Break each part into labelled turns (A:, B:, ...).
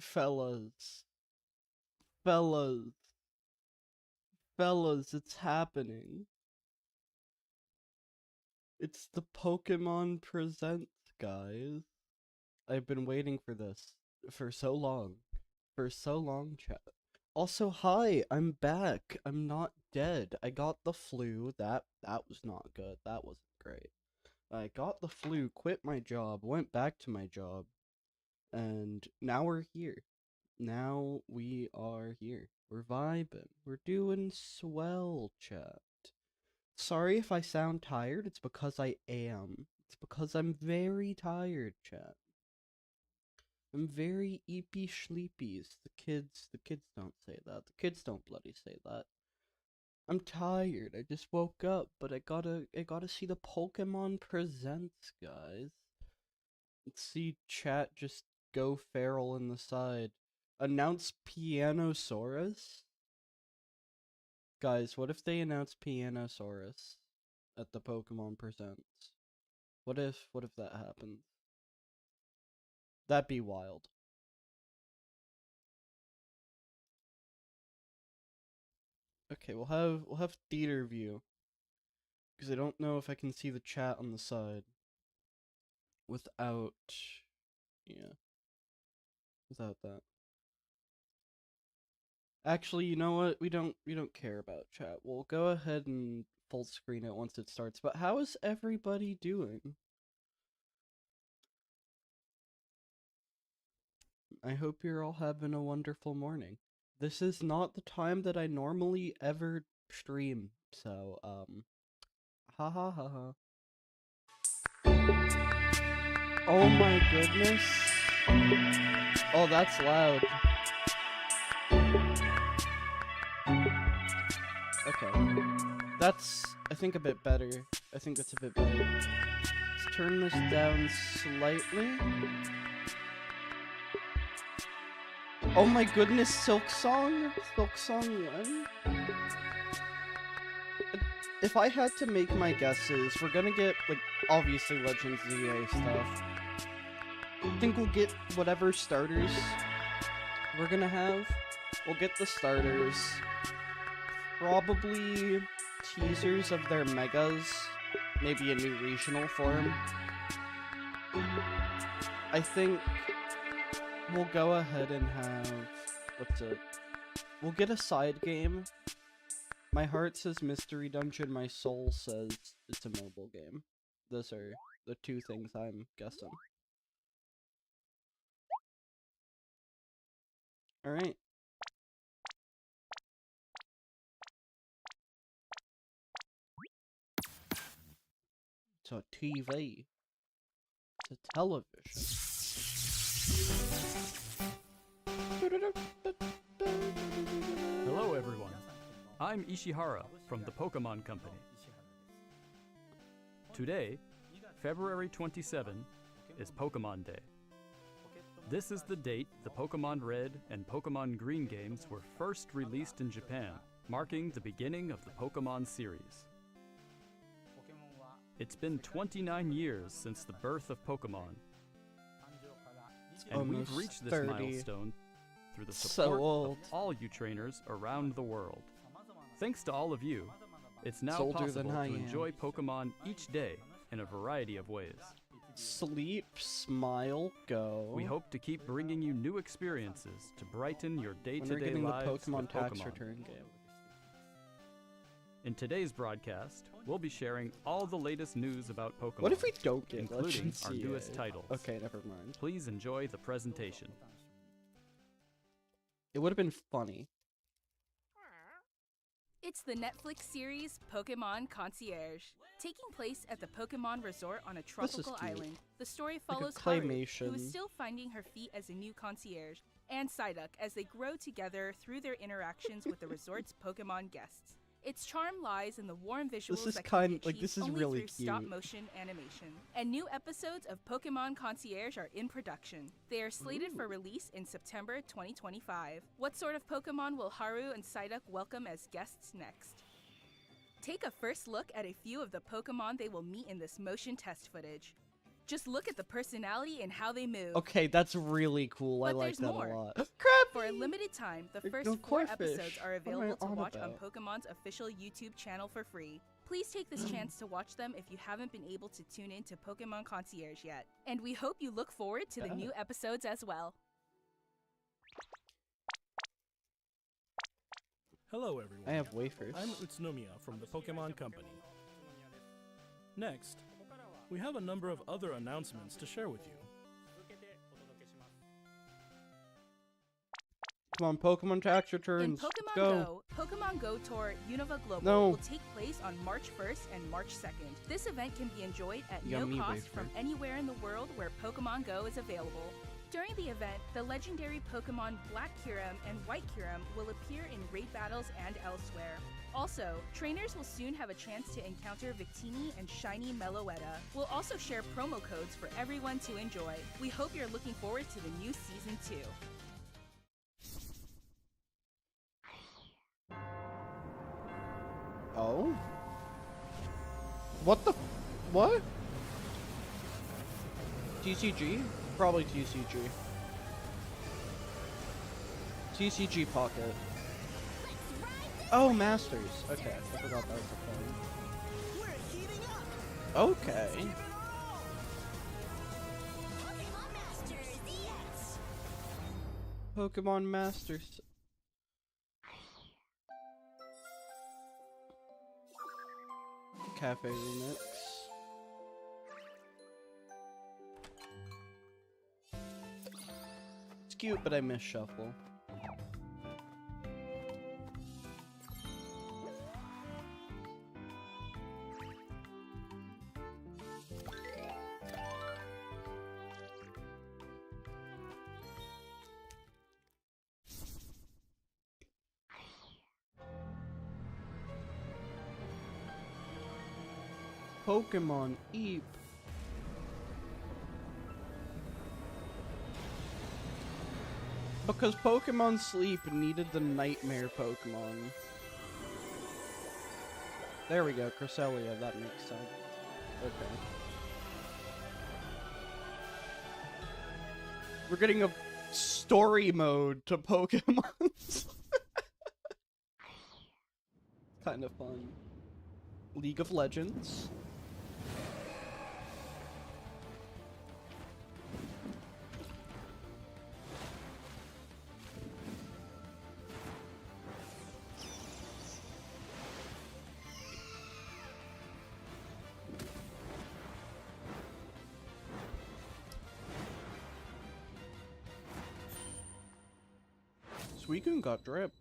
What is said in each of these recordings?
A: Fellas, fellas, fellas, it's happening. It's the Pokemon Presents, guys. I've been waiting for this for so long. Chat. Also, hi, I'm back. I'm not dead. I got the flu. That was not good. That wasn't great. I got the flu, quit my job, went back to my job, and now we're here. Now we are here. We're vibing. We're doing swell, chat. Sorry if I sound tired, it's because I am. It's because I'm very tired, chat. I'm very eepy sleepies. The kids don't say that. The kids don't bloody say that. I'm tired. I just woke up, but I gotta see the Pokemon Presents, guys. Let's see chat just go feral in the side. Announce Pianosaurus? Guys, what if they announce Pianosaurus at the Pokemon Presents? What if that happens? That'd be wild. Okay, we'll have theater view. Because I don't know if I can see the chat on the side without without that. Actually, you know what? We don't care about chat. We'll go ahead and full screen it once it starts. But how is everybody doing? I hope you're all having a wonderful morning. This is not the time that I normally ever stream, so ha ha ha ha. Oh my goodness. Oh, that's loud. Okay. That's, I think, a bit better. I think that's a bit better. Let's turn this down slightly. Oh my goodness, Silk Song 1? If I had to make my guesses, we're gonna get, like, obviously Legends ZA stuff. I think we'll get whatever starters we're gonna have. We'll get the starters. Probably teasers of their megas. Maybe a new regional form. I think we'll go ahead and have... We'll get a side game. My heart says Mystery Dungeon, my soul says it's a mobile game. Those are the two things I'm guessing. Alright. It's a TV. It's a television.
B: Hello everyone, I'm Ishihara from the Pokemon Company. Today, February 27, is Pokemon Day. This is the date the Pokemon Red and Pokemon Green games were first released in Japan, marking the beginning of the Pokemon series. It's been 29 years since the birth of Pokemon, and we've reached this
A: 30.
B: milestone through the support
A: old.
B: of all you trainers around the world. Thanks to all of you, it's now
A: older
B: possible
A: than I
B: to
A: am.
B: enjoy Pokemon each day in a variety of ways.
A: Sleep, smile, go.
B: We hope to keep bringing you new experiences to brighten your
A: when we're
B: day-to-day
A: getting the
B: lives
A: Pokemon
B: with
A: tax
B: Pokemon.
A: return game.
B: In today's broadcast, we'll be sharing all the latest news about Pokemon,
A: What if we don't get
B: including
A: Legends
B: our
A: CA?
B: newest titles.
A: Okay, never mind.
B: Please enjoy the presentation.
A: It would have been funny.
C: It's the Netflix series Pokemon Concierge. Taking place at the Pokemon Resort on a tropical
A: cute.
C: island, the story
A: Like a
C: follows Haru, who
A: claymation.
C: is still finding her feet as a new concierge, and Psyduck as they grow together through their interactions with the resort's Pokemon guests. Its charm lies in the warm visuals
A: is
C: that
A: kind-
C: can be
A: like,
C: achieved
A: this is
C: only
A: really
C: through
A: cute.
C: stop-motion animation. And new episodes of Pokemon Concierge are in production. They are slated for release in September 2025. What sort of Pokemon will Haru and Psyduck welcome as guests next? Take a first look at a few of the Pokemon they will meet in this motion test footage. Just look at the personality and how they move.
A: Okay, that's really cool. I
C: But
A: like
C: there's
A: that
C: more.
A: a lot.
C: For a limited time, the
A: There's
C: first
A: no
C: 4
A: corfish.
C: episodes are
A: What am I
C: available to
A: on
C: watch on
A: about?
C: Pokemon's official YouTube channel for free. Please take this chance to watch them if you haven't been able to tune in to Pokemon Concierge yet. And we hope you look forward to the
A: Yeah.
C: new episodes as well.
D: Hello everyone.
A: I have wafers.
D: I'm Utsunomiya from the Pokemon Company. Next, we have a number of other announcements to share with you.
A: Come on, Pokemon tax
C: In
A: returns.
C: Pokemon
A: Go.
C: Go, Pokemon Go Tour Unova Global
A: No.
C: will take place on March 1st and March 2nd. This event can be enjoyed at
A: Yummy
C: no cost
A: wafer.
C: from anywhere in the world where Pokemon Go is available. During the event, the legendary Pokemon Black Kyurem and White Kyurem will appear in raid battles and elsewhere. Also, trainers will soon have a chance to encounter Victini and Shiny Meloetta. We'll also share promo codes for everyone to enjoy. We hope you're looking forward to the new Season 2.
A: Oh? What the? What? TCG? Probably TCG. TCG Pocket. Oh, Masters. Okay, I forgot that was a thing. Okay. Pokemon Masters. Cafe Remix. It's cute, but I miss Shuffle. Pokemon Eep. Because Pokemon Sleep needed the Nightmare Pokemon. There we go, Cresselia, that makes sense. Okay. We're getting a story mode to Pokemon. Kind of fun. League of Legends. Suicune got drip.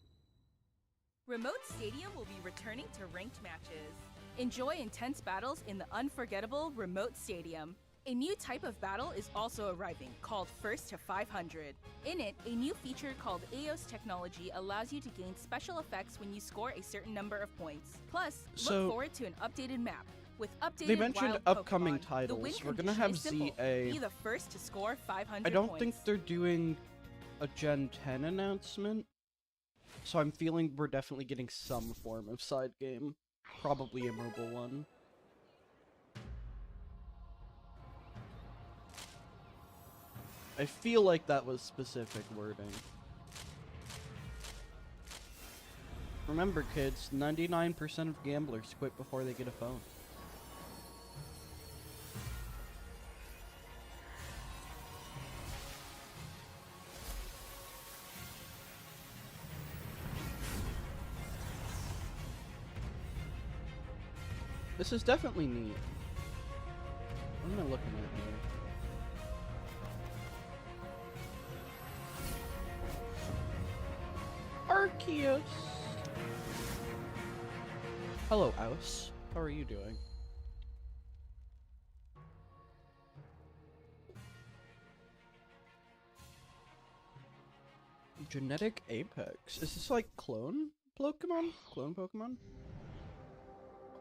C: Remote Stadium will be returning to ranked matches. Enjoy intense battles in the unforgettable Remote Stadium. A new type of battle is also arriving, called First to 500. In it, a new feature called Eos Technology allows you to gain special effects when you score a certain number of points. Plus,
A: So-
C: look forward to an updated map. With updated
A: They mentioned
C: wild
A: upcoming
C: Pokemon, the win
A: titles. We're gonna
C: condition
A: have
C: is simple.
A: ZA.
C: Be the first to score 500
A: I don't
C: points.
A: think they're doing a Gen 10 announcement, so I'm feeling we're definitely getting some form of side game. Probably a mobile one. I feel like that was specific wording. Remember, kids, 99% of gamblers quit before they get a phone. This is definitely neat. What am I looking at here? Arceus! Hello, Aus. How are you doing? Genetic Apex. Is this like clone Pokemon? Clone Pokemon?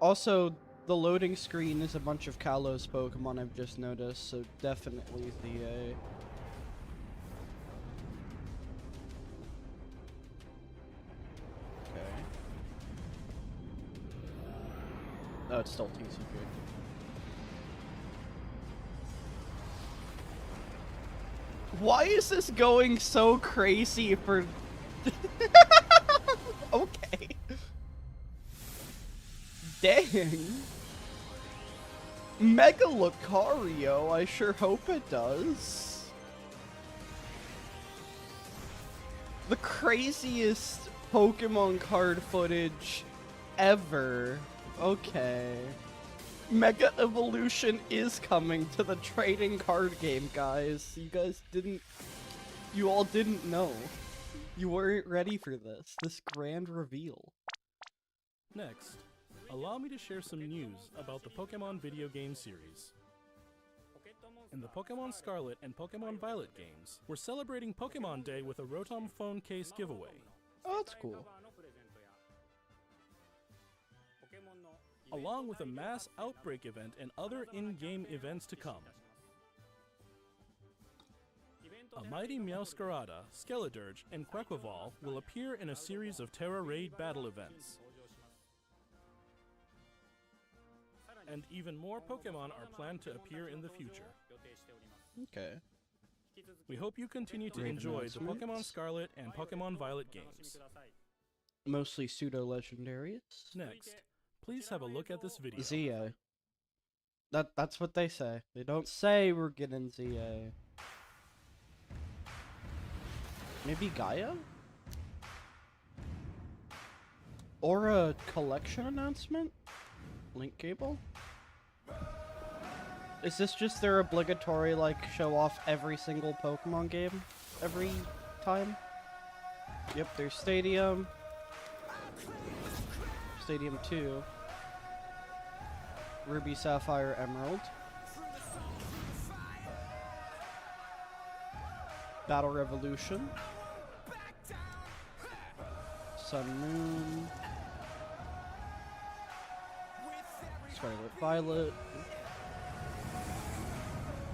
A: Also, the loading screen is a bunch of Kalos Pokemon I've just noticed, so definitely ZA. Okay. Oh, it's still TCG. Why is this going so crazy for... Okay. Dang. Mega Lucario, I sure hope it does. The craziest Pokemon card footage ever. Okay. Mega Evolution is coming to the trading card game, guys. You all didn't know. You weren't ready for this grand reveal.
D: Next, allow me to share some news about the Pokemon video game series. In the Pokemon Scarlet and Pokemon Violet games, we're celebrating Pokemon Day with a Rotom phone case giveaway.
A: Oh, that's cool.
D: Along with a mass outbreak event and other in-game events to come. A mighty Meowscarada, Skeledirge, and Quaquaval will appear in a series of Terra Raid battle events. And even more Pokemon are planned to appear in the future.
A: Okay.
D: We hope you continue to
A: Great
D: enjoy the Pokemon
A: announcements.
D: Scarlet and Pokemon Violet games.
A: Mostly pseudo-legendaries.
D: Next, please have a look at this video.
A: ZA. That's what they say. They don't say we're getting ZA. Maybe Gaia? Or a collection announcement? Link Cable? Is this just their obligatory, like, show off every single Pokemon game? Every time? Yep, there's Stadium. Stadium 2. Ruby, Sapphire, Emerald. Battle Revolution. Sun Moon. Scarlet Violet.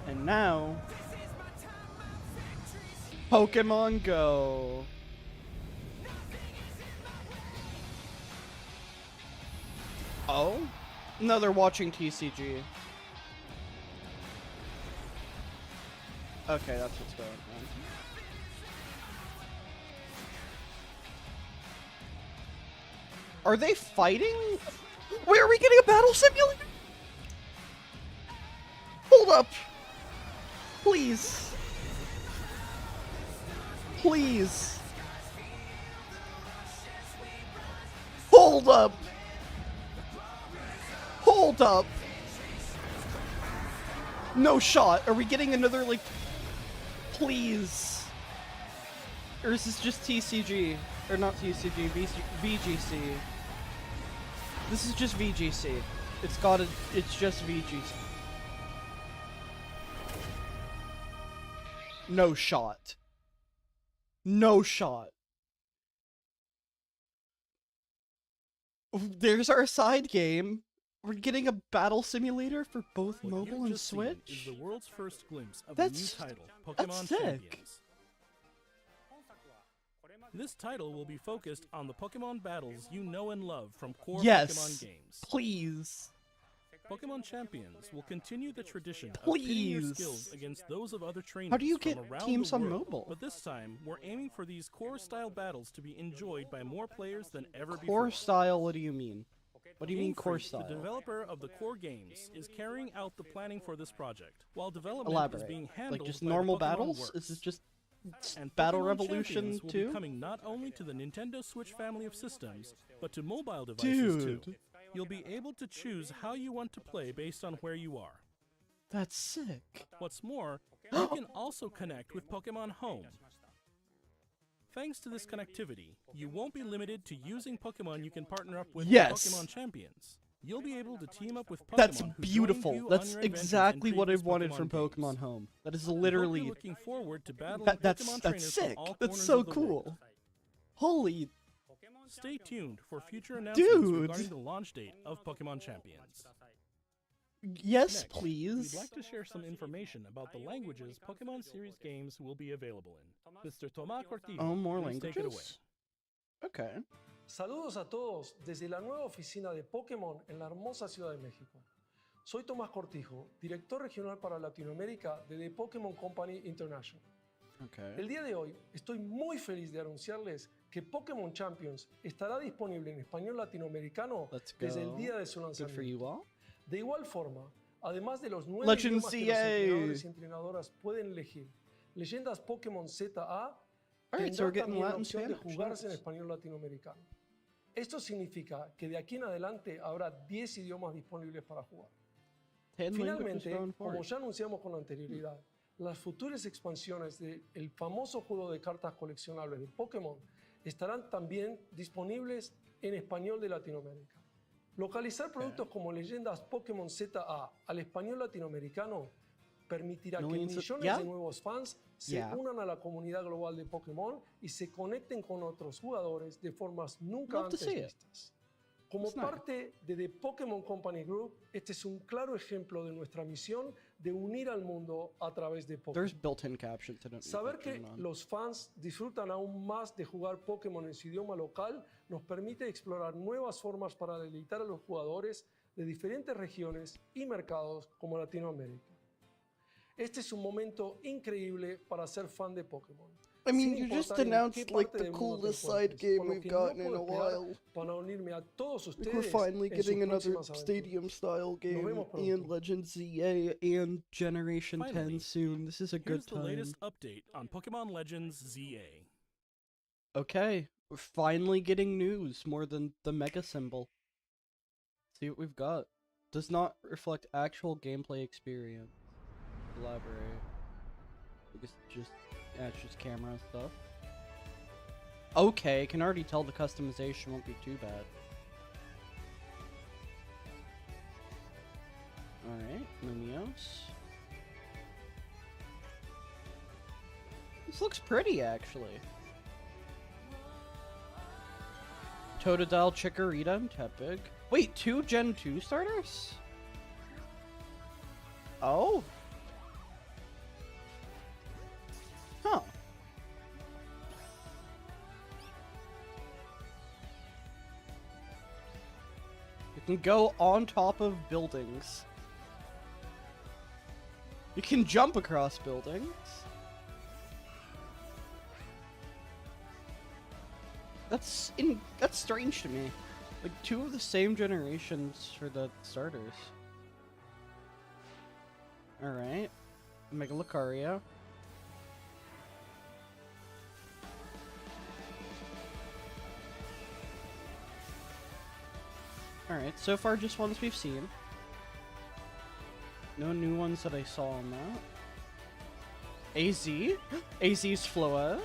A: And now, Pokemon Go. Oh? No, they're watching TCG. Okay, that's what's going on. Are they fighting? Where are we getting a battle simulator? Hold up. Please. Please. Hold up. Hold up. No shot. Are we getting another, like... Please. Or is this just TCG? Or not TCG, VGC. This is just VGC. It's just VGC. No shot. No shot. There's our side game. We're getting a battle simulator for both
D: What
A: mobile
D: you've
A: and
D: just seen
A: Switch?
D: is the world's first glimpse of
A: That's-
D: the new title,
A: that's
D: Pokemon
A: sick.
D: Champions. This title will be focused on the Pokemon battles you know and love from core
A: Yes.
D: Pokemon games.
A: Please.
D: Pokemon Champions will continue the tradition of pitting your
A: Please.
D: skills against those of other trainers
A: How do you
D: from
A: get
D: around
A: teams
D: the
A: on
D: world.
A: mobile?
D: But this time, we're aiming for these core-style battles to be enjoyed by more players than ever before.
A: Core style, what do you mean? What do you mean
D: Game
A: core
D: Freak,
A: style?
D: The developer of the core games is carrying out the planning for this project, while development is
A: Elaborate.
D: being handled
A: Like just
D: by
A: normal
D: the Pokemon
A: battles?
D: Works.
A: Is it just
D: And
A: Battle
D: Pokemon
A: Revolution
D: Champions will be
A: 2?
D: coming not only to the Nintendo Switch family of systems, but to mobile devices too.
A: Dude.
D: You'll be able to choose how you want to play based on where you are.
A: That's sick.
D: What's more, you can also connect with Pokemon Home. Thanks to this connectivity, you won't be limited to using Pokemon you can partner up with
A: Yes.
D: Pokemon Champions. You'll be able to team up with Pokemon
A: That's
D: who joined
A: beautiful.
D: you on
A: That's
D: your adventures in
A: exactly what I've
D: previous
A: wanted from
D: games.
A: Pokemon Home. That is
D: We hope
A: literally
D: you're looking forward to battling
A: that's
D: Pokemon trainers from
A: sick.
D: all
A: That's
D: corners
A: so
D: of the world.
A: cool. Holy
D: Stay tuned for future announcements
A: Dude.
D: regarding the launch date of Pokemon Champions.
A: yes,
D: Next,
A: please.
D: We'd like to share some information about the languages Pokemon series games will be available in. Mr. Tomás Cortijo,
A: Oh, more
D: please take it away.
A: languages. Okay.
E: Saludos a todos desde la nueva oficina de Pokémon en la hermosa Ciudad de México. Soy Tomás Cortijo, director regional para Latinoamérica de The Pokémon Company International.
A: Okay.
E: El día de hoy estoy muy feliz de anunciarles que Pokémon Champions estará disponible en español latinoamericano
A: Let's
E: desde el
A: go.
E: día de su
A: Good for
E: lanzamiento.
A: you all.
E: De igual forma, además de los 9
A: Legend
E: idiomas que los
A: CA.
E: entrenadores y entrenadoras pueden elegir, Leyendas Pokémon ZA
A: Alright, so
E: tendrá
A: we're getting
E: también la
A: Latin
E: opción de
A: Spanish.
E: jugarse en
A: Nice.
E: español latinoamericano. Esto significa que de aquí en adelante habrá 10 idiomas disponibles para jugar.
A: 10 languages
E: Finalmente,
A: going
E: como
A: forward.
E: ya anunciamos con anterioridad, las futuras expansiones del famoso juego de cartas coleccionables de Pokémon estarán también disponibles en español de Latinoamérica. Localizar productos como Leyendas Pokémon ZA al español latinoamericano permitirá que
A: Millions of-
E: millones
A: yeah.
E: de nuevos fans se
A: Yeah.
E: unan a la comunidad global de Pokémon y se conecten con otros jugadores de formas nunca
A: Love to
E: antes
A: see it.
E: vistas. Como
A: It's nice.
E: parte de The Pokémon Company Group, este es un claro ejemplo de nuestra misión de unir al mundo a través de
A: There's
E: Pokémon.
A: built-in captions. I don't need
E: Saber
A: that
E: que
A: turned on.
E: los fans disfrutan aún más de jugar Pokémon en su idioma local nos permite explorar nuevas formas para deleitar a los jugadores de diferentes regiones y mercados como Latinoamérica. Este es un momento increíble para ser fan de Pokémon.
A: I mean,
E: Sin
A: you just
E: importar en
A: announced
E: qué
A: like
E: parte
A: the
E: del mundo te
A: coolest side
E: encuentres,
A: game
E: por lo
A: we've
E: que no
A: gotten in a
E: puedo esperar
A: while.
E: para unirme a todos
A: Like we're
E: ustedes
A: finally
E: en sus
A: getting another
E: próximas aventuras.
A: stadium-style game
E: vemos
A: and
E: pronto.
A: Legend ZA and Generation 10
D: Finally,
A: soon. This is a good
D: Here's the
A: time.
D: latest update on Pokemon Legends ZA.
A: Okay, we're finally getting news more than the mega symbol. See what we've got. Does not reflect actual gameplay experience. Elaborate. I guess it's just camera stuff. Okay, can already tell the customization won't be too bad. Alright, Lumios. This looks pretty, actually. Totodile, Chikorita, and Tepig. Wait, 2 Gen 2 starters? Oh? Huh. You can go on top of buildings. You can jump across buildings. That's strange to me. Like 2 of the same generations for the starters. Alright. Mega Lucario. Alright, so far just ones we've seen. No new ones that I saw on that. AZ? AZ's Floette?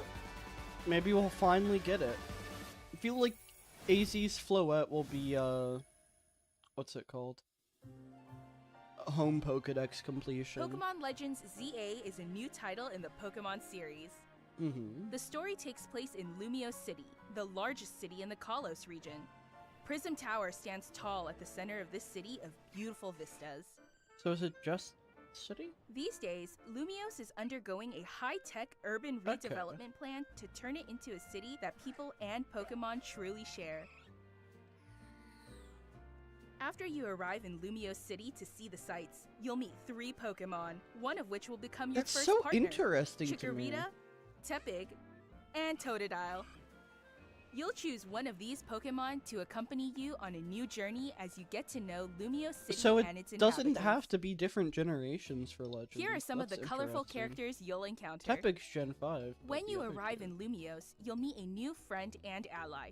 A: Maybe we'll finally get it. I feel like AZ's Floette will be, what's it called? Home Pokedex completion.
C: Pokemon Legends ZA is a new title in the Pokemon series.
A: Mm-hmm.
C: The story takes place in Lumiose City, the largest city in the Kalos region. Prism Tower stands tall at the center of this city of beautiful vistas.
A: So is it just city?
C: These days, Lumiose is undergoing a high-tech urban
A: Okay.
C: redevelopment plan to turn it into a city that people and Pokemon truly share. After you arrive in Lumiose City to see the sights, you'll meet 3 Pokemon, one of which will become your
A: That's
C: first
A: so
C: partner.
A: interesting to me.
C: Chikorita, Tepig, and Totodile. You'll choose one of these Pokemon to accompany you on a new journey as you get to know Lumiose City
A: So it
C: and its
A: doesn't
C: inhabitants.
A: have to be different generations for Legends.
C: Here are some of the
A: That's
C: colorful
A: interesting.
C: characters you'll encounter.
A: Tepig's Gen 5. but
C: When
A: the
C: you
A: other
C: arrive
A: two-
C: in Lumiose, you'll meet a new friend and ally,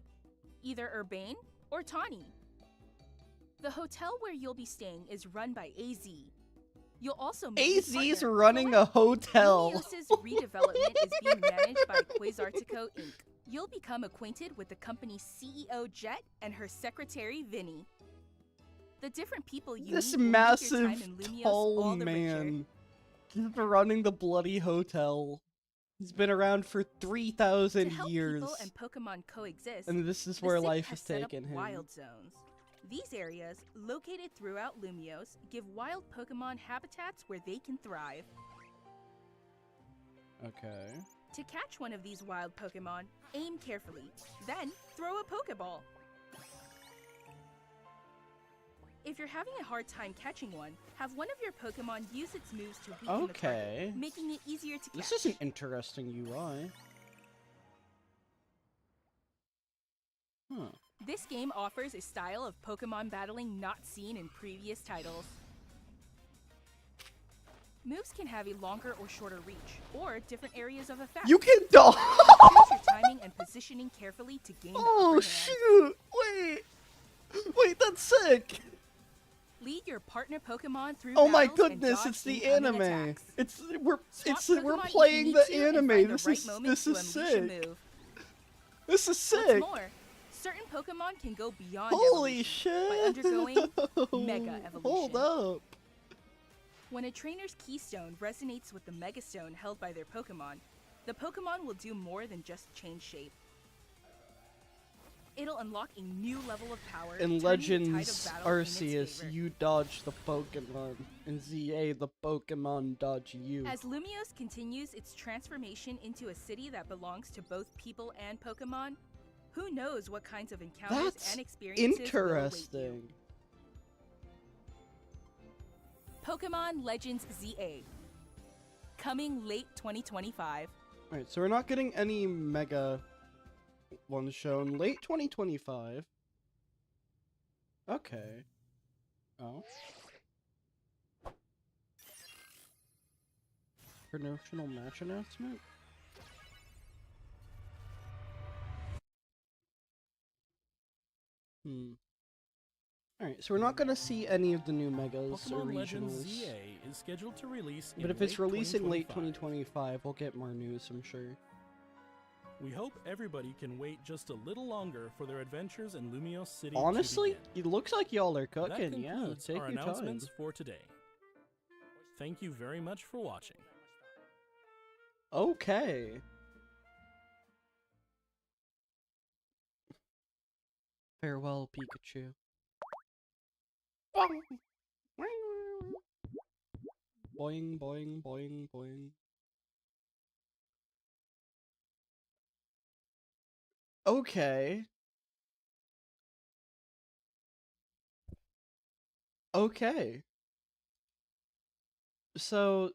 C: either Urbane or Tawny. The hotel where you'll be staying is run by AZ. You'll also meet his
A: AZ's
C: partner,
A: running a
C: Colette.
A: hotel.
C: Lumiose's redevelopment is being managed by Quasartico Inc. You'll become acquainted with the company's CEO Jet and her secretary Vinny. The different people you
A: This
C: meet will make your
A: massive,
C: time in Lumiose
A: tall
C: all the richer.
A: man just running the bloody hotel. He's been around for
C: To
A: 3,000
C: help
A: years.
C: people and Pokemon coexist,
A: And this is
C: the
A: where
C: city
A: life
C: has
A: has
C: set up
A: taken him.
C: wild zones. These areas, located throughout Lumiose, give wild Pokemon habitats where they can thrive.
A: Okay.
C: To catch one of these wild Pokemon, aim carefully, then throw a Pokeball. If you're having a hard time catching one, have one of your Pokemon use its moves to weaken the target,
A: Okay.
C: making it easier to catch.
A: This is an interesting UI. Huh.
C: This game offers a style of Pokemon battling not seen in previous titles. Moves can have a longer or shorter reach, or different areas of effect.
A: You can dodge!
C: Choose your timing and positioning carefully to gain the
A: Oh,
C: upper hand.
A: shoot! Wait, that's sick!
C: Lead your partner Pokemon through
A: Oh my
C: battles and
A: goodness,
C: dodge
A: it's the
C: incoming
A: anime.
C: attacks.
A: We're
C: Swap
A: we're
C: Pokemon if
A: playing
C: you
A: the
C: need to and
A: anime.
C: find
A: This
C: the right
A: is
C: moment to unleash a
A: sick.
C: move.
A: This is
C: What's
A: sick.
C: more, certain Pokemon can go beyond
A: Holy
C: evolution
A: shit!
C: by undergoing Mega
A: Hold
C: Evolution.
A: up.
C: When a trainer's keystone resonates with the Mega Stone held by their Pokemon, the Pokemon will do more than just change shape. It'll unlock a new level of power.
A: In
C: turning the tide
A: Legends
C: of battle in its
A: Arceus,
C: favor.
A: you dodge the Pokemon. In ZA, the Pokemon dodge you.
C: As Lumiose continues its transformation into a city that belongs to both people and Pokemon, who knows what kinds of encounters
A: That's
C: and experiences will await
A: interesting.
C: you. Pokemon Legends ZA. Coming late 2025.
A: Alright, so we're not getting any Mega ones shown. Late 2025. Okay. Oh. Promotional match announcement? Alright, so we're not gonna see any of the new Megas or
D: Pokemon Legends
A: regionals.
D: ZA is scheduled to release in
A: But if it's
D: late
A: releasing late
D: 2025.
A: 2025, we'll get more news, I'm sure.
D: We hope everybody can wait just a little longer for their adventures in Lumiose City
A: Honestly,
D: to begin.
A: it looks like y'all are
D: That
A: cooking. Yeah,
D: concludes
A: take
D: our
A: your time.
D: announcements for today. Thank you very much for watching.
A: Okay. Farewell, Pikachu. Boing, boing, boing, boing. Okay. Okay. So,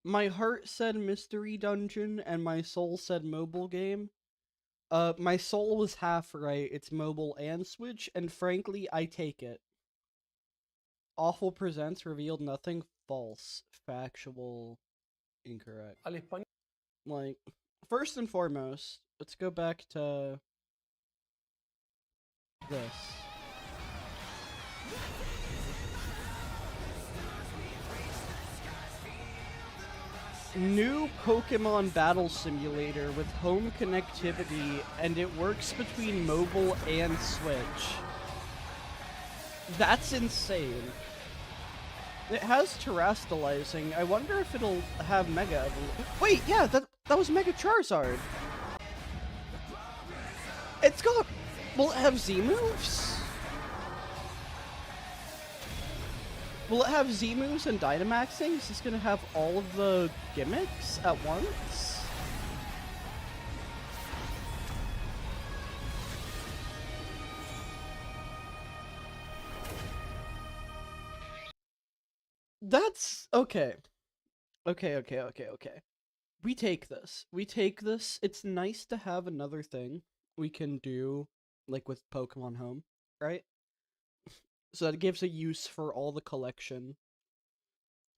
A: my heart said mystery dungeon and my soul said mobile game. My soul was half right. It's mobile and Switch, and frankly, I take it. Awful Presents revealed nothing. False. Factual. Incorrect.
E: Al español.
A: Like, first and foremost, let's go back to this. New Pokemon Battle Simulator with home connectivity, and it works between mobile and Switch. That's insane. It has terastallizing. I wonder if it'll have Mega Evolution. Wait, yeah, that was Mega Charizard. It's got... Will it have Z moves? Will it have Z moves and Dynamaxing? Is this gonna have all of the gimmicks at once? That's okay. Okay. We take this. It's nice to have another thing we can do, like with Pokemon Home, right? So that gives a use for all the collection.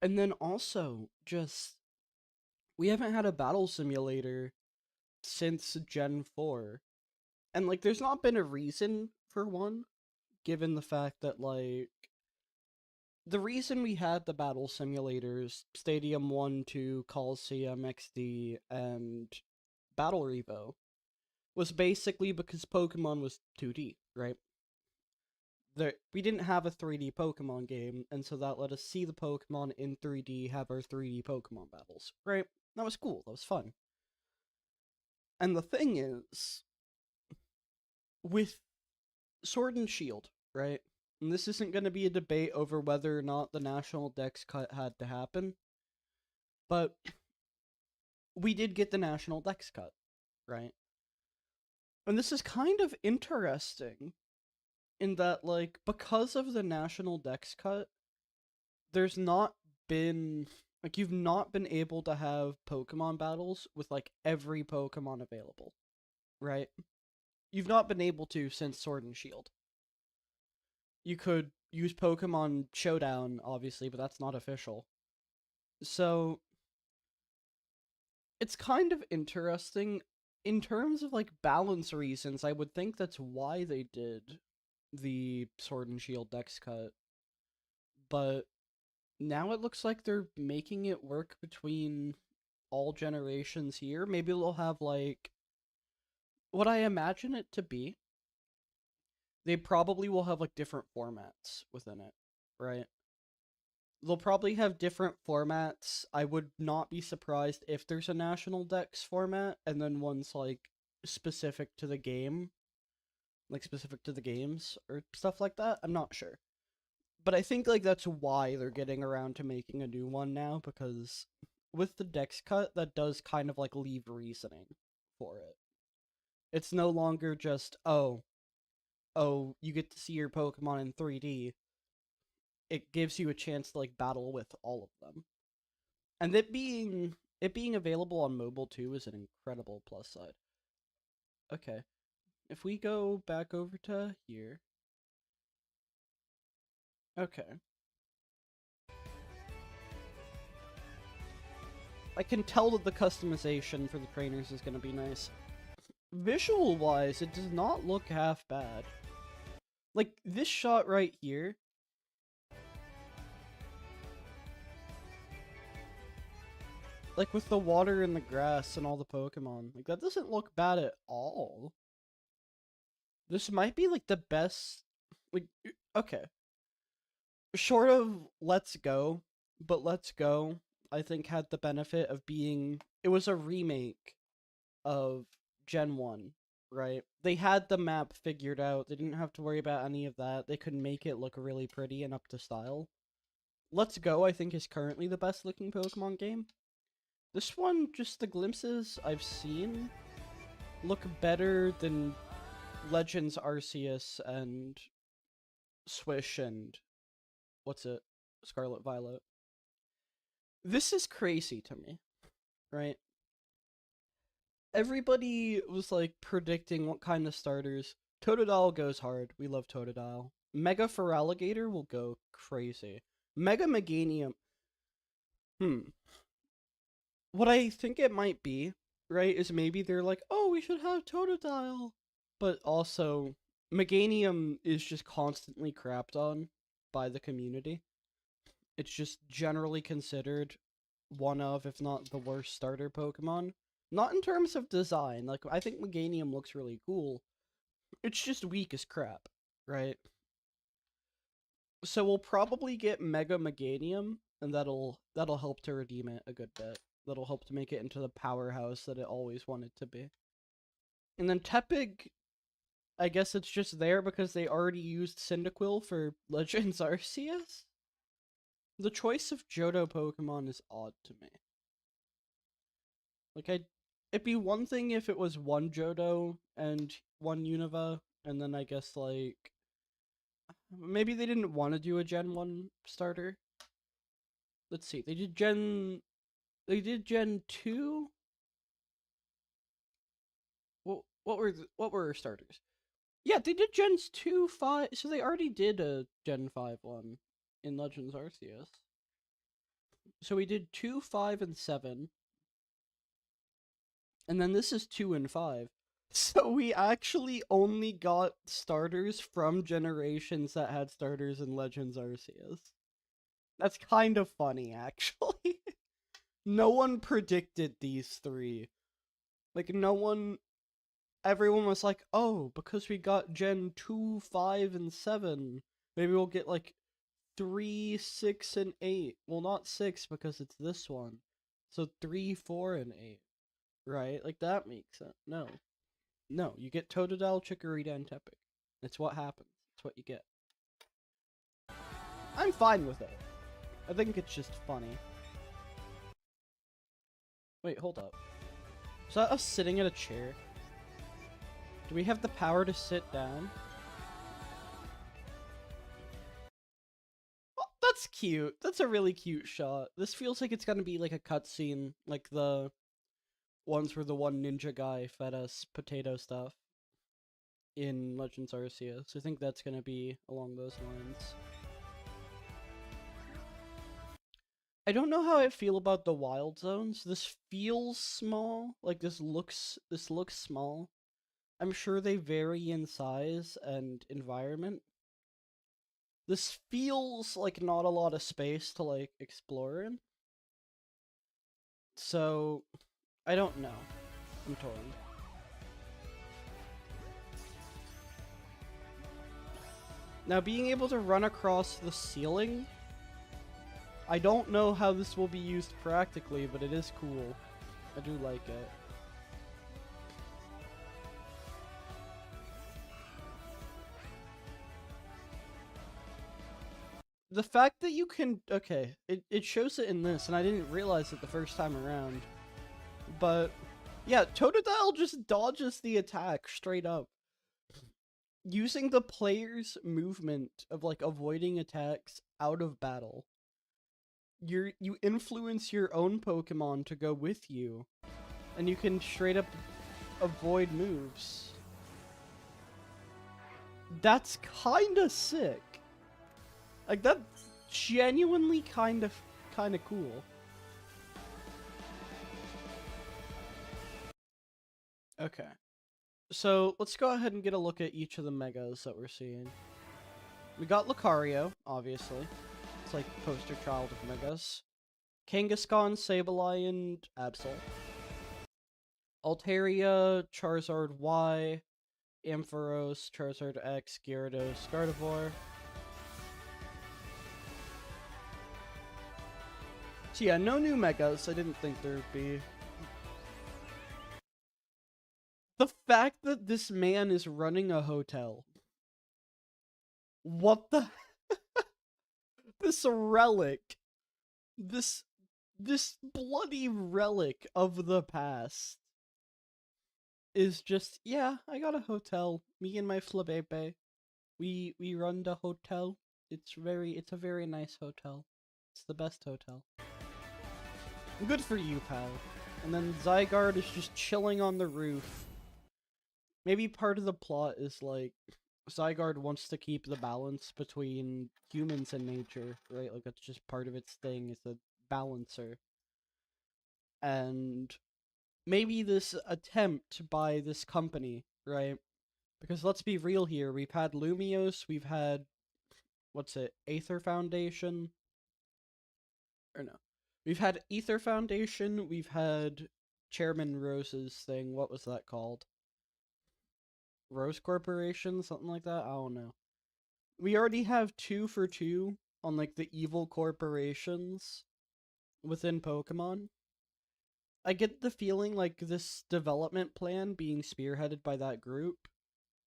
A: And then also, just, we haven't had a battle simulator since Gen 4. And, like, there's not been a reason for one, given the fact that, like, the reason we had the battle simulators, Stadium 1, 2, Coliseum, XD, and Battle Revo, was basically because Pokemon was 2D, right? We didn't have a 3D Pokemon game, and so that let us see the Pokemon in 3D, have our 3D Pokemon battles, right? That was cool, that was fun. And the thing is, with Sword and Shield, right? And this isn't going to be a debate over whether or not the National Dex cut had to happen, but we did get the National Dex cut, right? And this is kind of interesting in that, like, because of the national dex cut, there's not been, like, you've not been able to have Pokemon battles with, like, every Pokemon available, right? You've not been able to since Sword and Shield. You could use Pokemon Showdown, obviously, but that's not official. So, it's kind of interesting. In terms of, like, balance reasons, I would think that's why they did the Sword and Shield dex cut. But now it looks like they're making it work between all generations here. Maybe they'll have, like, what I imagine it to be. They probably will have, like, different formats within it, right? They'll probably have different formats. I would not be surprised if there's a national dex format, and then one's, like, specific to the game. Like, specific to the games, or stuff like that. I'm not sure. But I think, like, that's why they're getting around to making a new one now, because with the dex cut, that does kind of, like, leave reasoning for it. It's no longer just, oh, you get to see your Pokemon in 3D. It gives you a chance to, like, battle with all of them. And it being available on mobile, too, is an incredible plus side. Okay. If we go back over to here... Okay. I can tell that the customization for the trainers is going to be nice. Visual-wise, it does not look half bad. Like, this shot right here... Like, with the water and the grass and all the Pokemon. Like, that doesn't look bad at all. This might be, like, the best... Like, okay. Short of Let's Go, but Let's Go, I think, had the benefit of being... It was a remake of Gen 1, right? They had the map figured out. They didn't have to worry about any of that. They could make it look really pretty and up to style. Let's Go, I think, is currently the best looking Pokemon game. This one, just the glimpses I've seen, look better than Legends Arceus and Swish and... What's it? Scarlet Violet. This is crazy to me, right? Everybody was, like, predicting what kind of starters. Totodile goes hard. We love Totodile. Mega Feraligatr will go crazy. Mega Meganium... What I think it might be, right, is maybe they're like, oh, we should have Totodile. But also, Meganium is just constantly crapped on by the community. It's just generally considered one of, if not the worst starter Pokemon. Not in terms of design. Like, I think Meganium looks really cool. It's just weak as crap, right? So we'll probably get Mega Meganium, and that'll help to redeem it a good bit. That'll help to make it into the powerhouse that it always wanted to be. And then Tepig, I guess it's just there because they already used Cyndaquil for Legends Arceus? The choice of Johto Pokemon is odd to me. Like, it'd be one thing if it was one Johto and one Unova, and then I guess, like... Maybe they didn't want to do a Gen 1 starter. Let's see, they did Gen 2? Well, what were her starters? Yeah, they did Gens 2, 5, so they already did a Gen 5 one in Legends Arceus. So we did 2, 5, and 7. And then this is 2 and 5. So we actually only got starters from generations that had starters in Legends Arceus. That's kind of funny, actually. No one predicted these three. Like, everyone was like, oh, because we got Gen 2, 5, and 7, maybe we'll get, like, 3, 6, and 8. Well, not 6, because it's this one. So 3, 4, and 8. Right? Like, that makes sense. No. No, you get Totodile, Chikorita, and Tepig. That's what happens. That's what you get. I'm fine with it. I think it's just funny. Wait, hold up. Is that us sitting in a chair? Do we have the power to sit down? cute. That's a really cute shot. This feels like it's gonna be like a cutscene, like the ones where the one ninja guy fed us potato stuff in Legends Arceus. I think that's gonna be along those lines. I don't know how I feel about the wild zones. This feels small. Like this looks small. I'm sure they vary in size and environment. This feels like not a lot of space to like explore in. So I don't know. I'm torn. Now being able to run across the ceiling, I don't know how this will be used practically, but it is cool. I do like it. The fact that you can... Okay, it shows it in this, and I didn't realize it the first time around. But, yeah, Totodile just dodges the attack straight up. Using the player's movement of, like, avoiding attacks out of battle. You influence your own Pokemon to go with you, and you can straight up avoid moves. That's kinda sick. Like, that's genuinely kinda cool. Okay. So, let's go ahead and get a look at each of the megas that we're seeing. We got Lucario, obviously. It's like poster child of megas. Kangaskhan, Sableye, and Absol. Altaria, Charizard Y, Ampharos, Charizard X, Gyarados, Gardevoir. So yeah, no new megas. I didn't think there would be. The fact that this man is running a hotel. What the... This relic. This bloody relic of the past. Is just, yeah, I got a hotel. Me and my Flabébé. We run the hotel. It's a very nice hotel. It's the best hotel. Good for you, pal. And then Zygarde is just chilling on the roof. Maybe part of the plot is like Zygarde wants to keep the balance between humans and nature, right? Like that's just part of its thing. It's a balancer. And maybe this attempt by this company, right? Because let's be real here. We've had Lumiose, we've had Aether Foundation? Or no. We've had Aether Foundation, we've had Chairman Rose's thing. What was that called? Rose Corporation? Something like that? I don't know. We already have 2 for 2 on, like, the evil corporations within Pokemon. I get the feeling like this development plan being spearheaded by that group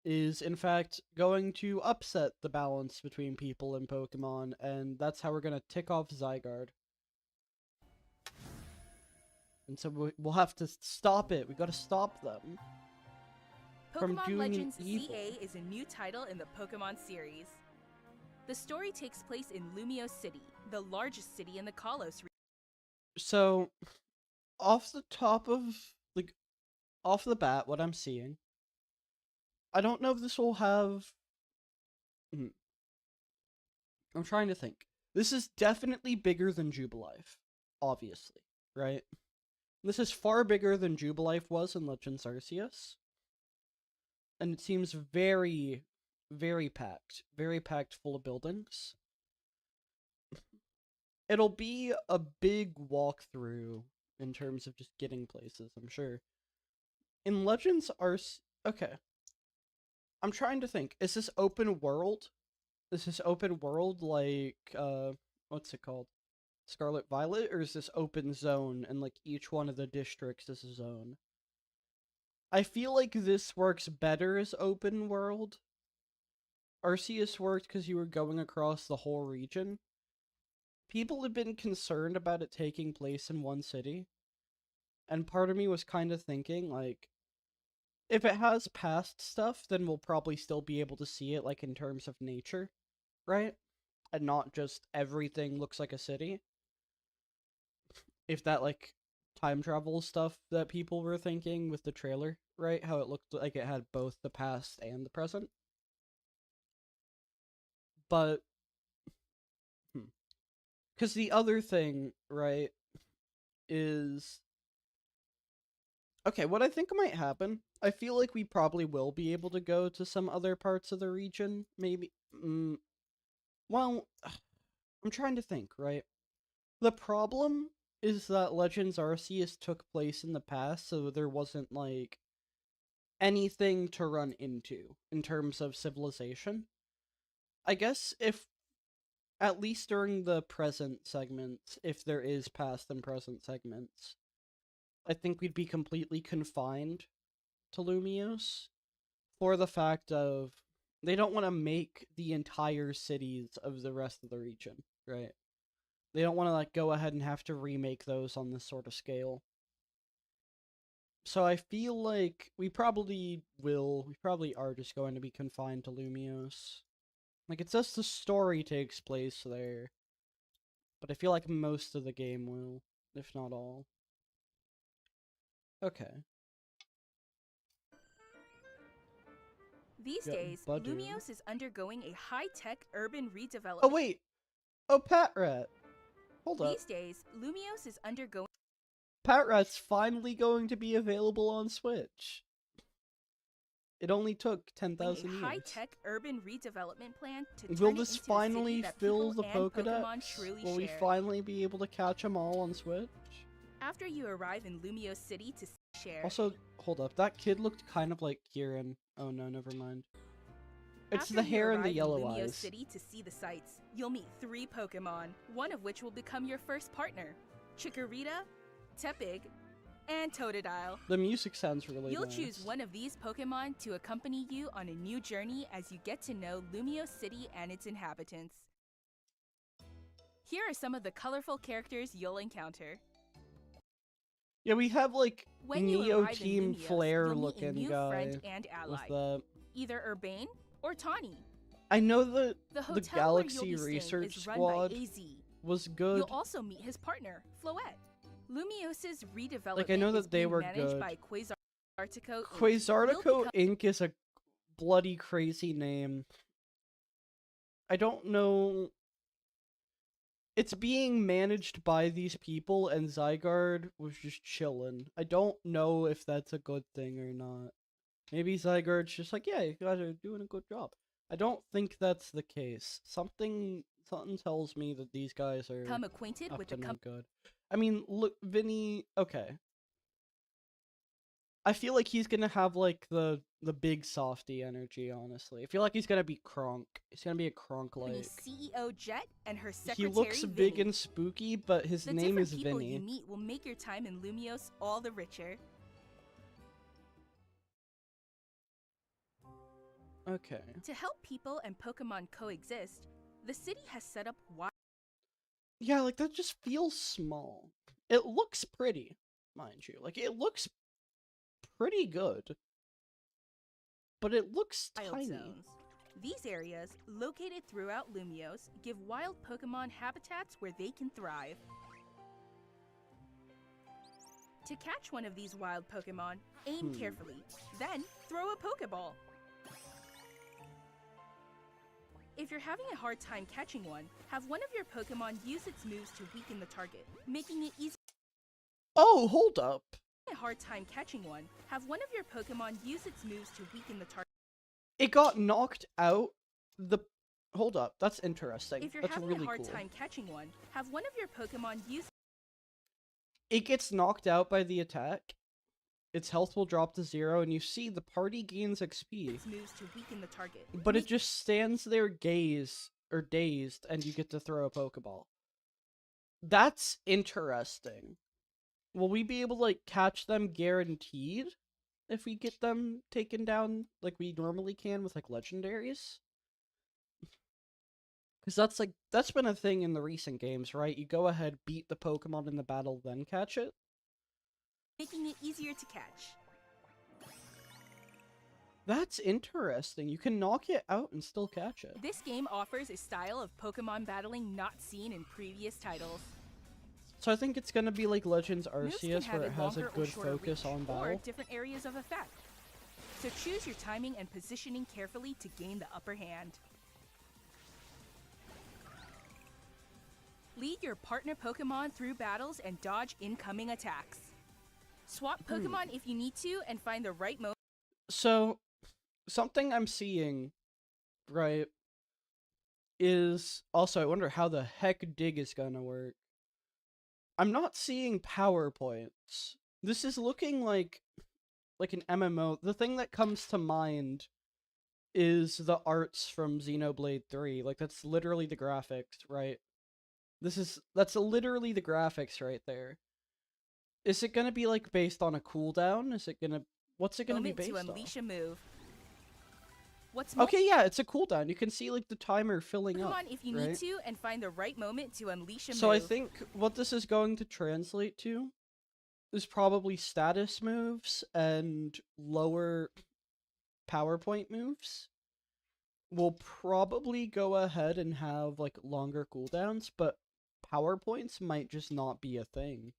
A: is, in fact, going to upset the balance between people and Pokemon, and that's how we're gonna tick off Zygarde. And so we'll have to stop it. We gotta stop them from
C: Pokemon
A: doing
C: Legends
A: evil.
C: ZA is a new title in the Pokemon series. The story takes place in Lumiose City, the largest city in the Kalos region.
A: So, off the top of, like, off the bat, what I'm seeing, I don't know if this will have... I'm trying to think. This is definitely bigger than Jubilife, obviously, right? This is far bigger than Jubilife was in Legends Arceus. And it seems very, very packed full of buildings. It'll be a big walkthrough in terms of just getting places, I'm sure. In Legends Arceus... Okay. I'm trying to think. Is this open world? Is this open world like, what's it called? Scarlet Violet? Or is this open zone and, like, each one of the districts is a zone? I feel like this works better as open world. Arceus worked because you were going across the whole region. People have been concerned about it taking place in one city. And part of me was kind of thinking, like, if it has past stuff, then we'll probably still be able to see it, like, in terms of nature, right? and not just everything looks like a city. If that, like, time travel stuff that people were thinking with the trailer, right? How it looked like it had both the past and the present. But, because the other thing, right, is... Okay, what I think might happen, I feel like we probably will be able to go to some other parts of the region, maybe. Well, I'm trying to think, right? The problem is that Legends Arceus took place in the past, so there wasn't, like, anything to run into in terms of civilization. I guess if, at least during the present segments, if there is past and present segments, I think we'd be completely confined to Lumiose for the fact of they don't want to make the entire cities of the rest of the region, right? They don't want to, like, go ahead and have to remake those on this sort of scale. So I feel like we probably are just going to be confined to Lumiose. Like, it's just the story takes place there. But I feel like most of the game will, if not all. Okay.
C: These
A: Yeah,
C: days,
A: Badu.
C: Lumiose is undergoing a high-tech urban redevelopment.
A: Oh, wait! Oh, Pat Rat! Hold up.
C: These days, Lumiose is undergoing
A: Pat Rat's finally going to be available on Switch. It only took 10,000
C: a
A: years.
C: high-tech urban redevelopment plan to
A: Will
C: turn it
A: this
C: into a
A: finally
C: city that
A: fill
C: people
A: the
C: and
A: Pokédex?
C: Pokemon truly
A: Will we
C: share.
A: finally be able to catch them all on Switch?
C: After you arrive in Lumiose City to share.
A: Also, hold up, that kid looked kind of like Kieran. Oh no, never mind. It's
C: After
A: the
C: you
A: hair and the
C: arrive
A: yellow
C: in Lumiose
A: eyes.
C: City to see the sights, you'll meet 3 Pokemon, one of which will become your first partner: Chikorita, Tepig, and Totodile.
A: The music sounds really
C: You'll
A: nice.
C: choose one of these Pokemon to accompany you on a new journey as you get to know Lumiose City and its inhabitants. Here are some of the colorful characters you'll encounter.
A: Yeah, we have like
C: When you
A: Neo
C: arrive
A: Team
C: in Lumiose,
A: Flare
C: you'll meet a
A: looking
C: new
A: guy
C: friend and
A: with
C: ally,
A: the.
C: either Urbane or Tawny.
A: I know the
C: The hotel
A: Galaxy
C: where you'll be
A: Research
C: staying is run
A: Squad
C: by AZ.
A: was good.
C: You'll also meet his partner, Floette. Lumiose's redevelopment
A: Like, I know that
C: is
A: they
C: being
A: were
C: managed
A: good.
C: by Quasartico.
A: Quasartico Inc. is a bloody crazy name. I don't know. It's being managed by these people, and Zygarde was just chilling. I don't know if that's a good thing or not. Maybe Zygarde's just like, yeah, you guys are doing a good job. I don't think that's the case. Something tells me that these guys are
C: Become acquainted
A: up
C: with
A: to
C: the
A: no good. I mean, look, Vinny, okay. I feel like he's gonna have, like, the big softy energy, honestly. I feel like he's gonna be Kronk. He's gonna be a Kronk-like.
C: CEO Jet and her
A: He
C: secretary
A: looks big
C: Vinny.
A: and spooky, but his
C: The
A: name
C: different
A: is
C: people
A: Vinny.
C: you meet will make your time in Lumiose all the richer.
A: Okay.
C: To help people and Pokemon coexist, the city has set up wide
A: Yeah, like, that just feels small. It looks pretty, mind you. Like, it looks pretty good. But it looks tiny.
C: zones. These areas, located throughout Lumiose, give wild Pokemon habitats where they can thrive. To catch one of these wild Pokemon, aim carefully, then throw a Pokeball. If you're having a hard time catching one, have one of your Pokemon use its moves to weaken the target, making it easy.
A: Oh, hold up.
C: A hard time catching one, have one of your Pokemon use its moves to weaken the target.
A: It got knocked out. Hold up. That's interesting.
C: If you're
A: That's
C: having
A: really
C: a hard
A: cool.
C: time catching one, have one of your Pokemon use
A: It gets knocked out by the attack. Its health will drop to 0, and you see the party gains XP.
C: its moves to weaken the target.
A: But it just stands there dazed, and you get to throw a Pokeball. That's interesting. Will we be able to, like, catch them guaranteed if we get them taken down like we normally can with, like, legendaries? Because that's been a thing in the recent games, right? You go ahead, beat the Pokemon in the battle, then catch it.
C: making it easier to catch.
A: That's interesting. You can knock it out and still catch it.
C: This game offers a style of Pokemon battling not seen in previous titles.
A: So I think it's gonna be like Legends
C: Moves can
A: Arceus,
C: have
A: where it has a
C: longer or
A: good
C: shorter
A: focus
C: reach,
A: on
C: or
A: battle.
C: different areas of effect. So choose your timing and positioning carefully to gain the upper hand. Lead your partner Pokemon through battles and dodge incoming attacks. Swap Pokemon if you need to and find the right moment.
A: So, something I'm seeing, right, is also I wonder how the heck Dig is gonna work. I'm not seeing power points. This is looking like an MMO. The thing that comes to mind is the arts from Xenoblade 3. Like, that's literally the graphics, right? That's literally the graphics right there. Is it gonna be like based on a cooldown? What's it gonna be based
C: to
A: on?
C: unleash a move. What's more,
A: Okay, yeah, it's a cooldown. You can see like the timer filling up.
C: Pokemon if you
A: right?
C: need to and find the right moment to unleash a
A: So
C: move.
A: I think what this is going to translate to is probably status moves and lower PowerPoint moves. Will probably go ahead and have like longer cooldowns, but PowerPoints might just not be a thing.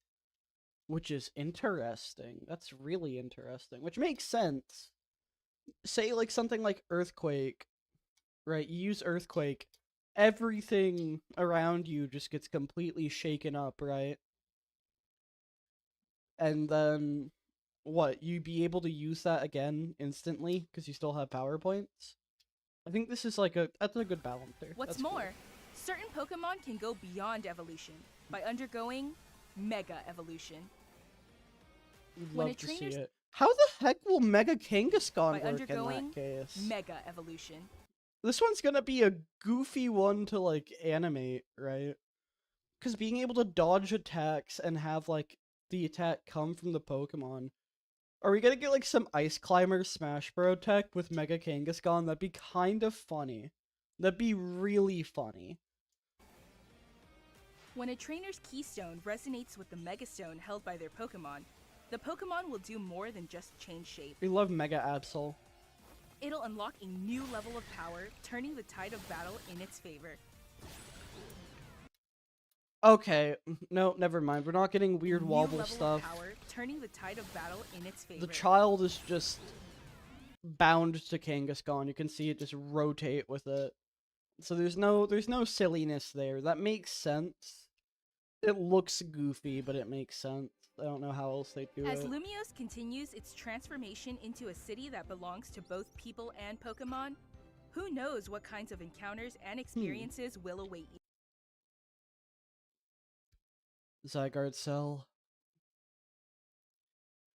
A: Which is interesting. That's really interesting. Which makes sense. Say like something like Earthquake, right? You use Earthquake, everything around you just gets completely shaken up, right? And then what? You'd be able to use that again instantly because you still have PowerPoints. I think this is that's a good balance there.
C: What's
A: That's cool.
C: more, certain Pokemon can go beyond evolution by undergoing Mega Evolution.
A: We'd
C: when a
A: love to see
C: trainer's-
A: it. How the heck will Mega Kangaskhan
C: By
A: work in
C: undergoing
A: that case?
C: Mega Evolution.
A: This one's gonna be a goofy one to like animate, right? Because being able to dodge attacks and have like the attack come from the Pokemon. Are we gonna get like some Ice Climber Smash Bro tech with Mega Kangaskhan? That'd be kind of funny. That'd be really funny.
C: When a trainer's keystone resonates with the Megastone held by their Pokemon, the Pokemon will do more than just change shape.
A: We love Mega Absol.
C: It'll unlock a new level of power, turning the tide of battle in its favor.
A: Okay, no, never mind. We're not getting weird
C: New
A: wobble
C: level
A: stuff.
C: Of power, turning the tide of battle in its favor.
A: The child is just bound to Kangaskhan. You can see it just rotate with it. So there's no silliness there. That makes sense. It looks goofy, but it makes sense. I don't know how else they do
C: As
A: it.
C: Lumiose continues its transformation into a city that belongs to both people and Pokemon, who knows what kinds of encounters and experiences will await you.
A: Zygarde Cell.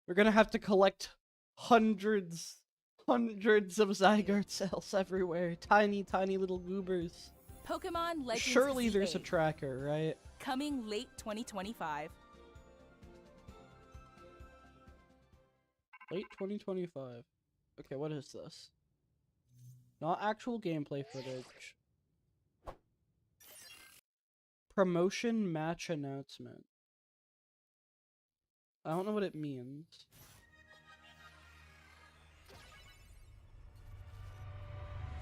A: We're gonna have to collect hundreds of Zygarde cells everywhere. Tiny, tiny little goobers.
C: Pokemon Legends
A: Surely there's a
C: ZA,
A: tracker, right?
C: coming late 2025.
A: Late 2025. Okay, what is this? Not actual gameplay footage. Promotion match announcement. I don't know what it means.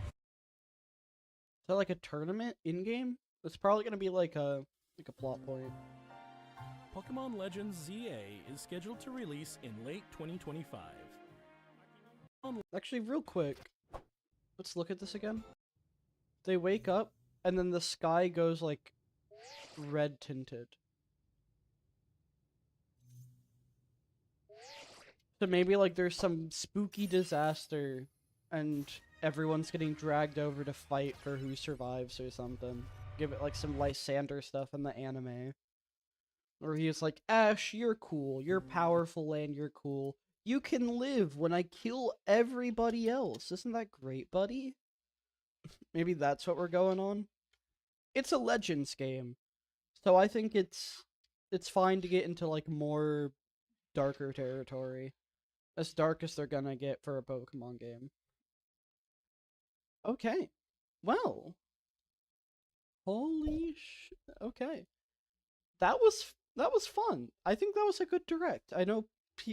A: Is that like a tournament in-game? It's probably gonna be like a plot point.
D: Pokemon Legends ZA is scheduled to release in late 2025.
A: Actually, real quick, let's look at this again. They wake up, and then the sky goes like red tinted. So maybe like there's some spooky disaster, and everyone's getting dragged over to fight for who survives or something. Give it like some Lysander stuff in the anime. Or he's like, Ash, you're cool, you're powerful and you're cool. You can live when I kill everybody else. Isn't that great, buddy? Maybe that's what we're going on. It's a Legends game, so I think it's fine to get into like more darker territory. As dark as they're gonna get for a Pokemon game. Okay. Well. Holy sh... Okay. That was fun. I think that was a good direct. I know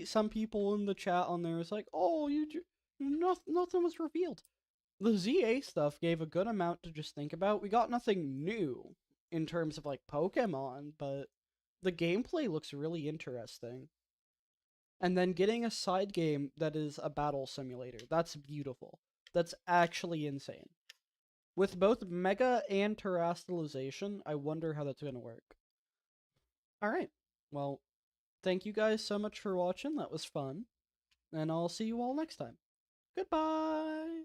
A: some people in the chat on there is like, "Oh, Nothing was revealed. The ZA stuff gave a good amount to just think about. We got nothing new in terms of like Pokemon, but the gameplay looks really interesting. And then getting a side game that is a battle simulator. That's beautiful. That's actually insane. With both Mega and Terastallization, I wonder how that's going to work. Alright, well, thank you guys so much for watching. That was fun. And I'll see you all next time. Goodbye!